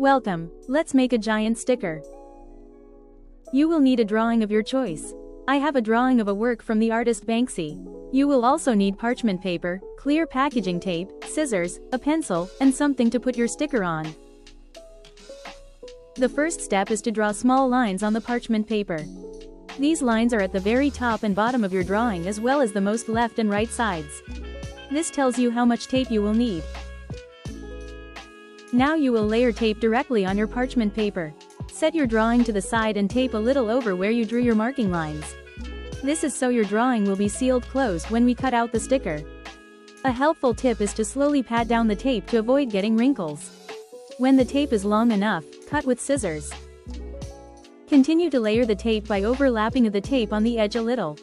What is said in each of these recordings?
Welcome, let's make a giant sticker. You will need a drawing of your choice. I have a drawing of a work from the artist Banksy. You will also need parchment paper, clear packaging tape, scissors, a pencil, and something to put your sticker on. The first step is to draw small lines on the parchment paper. These lines are at the very top and bottom of your drawing as well as the most left and right sides. This tells you how much tape you will need. Now you will layer tape directly on your parchment paper. Set your drawing to the side and tape a little over where you drew your marking lines. This is so your drawing will be sealed closed when we cut out the sticker. A helpful tip is to slowly pat down the tape to avoid getting wrinkles. When the tape is long enough, cut with scissors. Continue to layer the tape by overlapping the tape on the edge a little.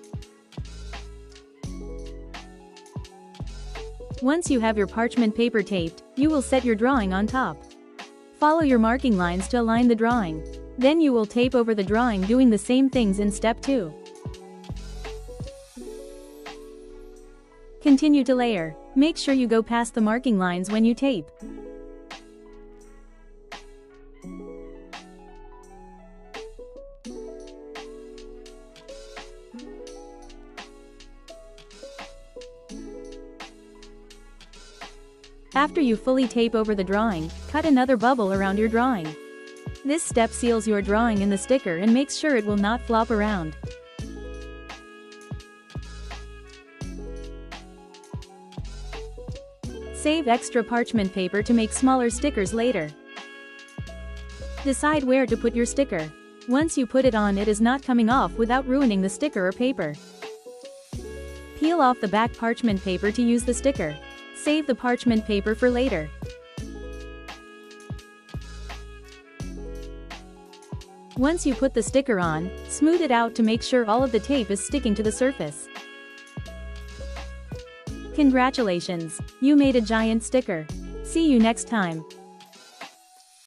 Once you have your parchment paper taped, you will set your drawing on top. Follow your marking lines to align the drawing. Then you will tape over the drawing doing the same things in step 2. Continue to layer. Make sure you go past the marking lines when you tape. After you fully tape over the drawing, cut another bubble around your drawing. This step seals your drawing in the sticker and makes sure it will not flop around. Save extra parchment paper to make smaller stickers later. Decide where to put your sticker. Once you put it on, it is not coming off without ruining the sticker or paper. Peel off the back parchment paper to use the sticker. Save the parchment paper for later. Once you put the sticker on, smooth it out to make sure all of the tape is sticking to the surface. Congratulations! You made a giant sticker. See you next time.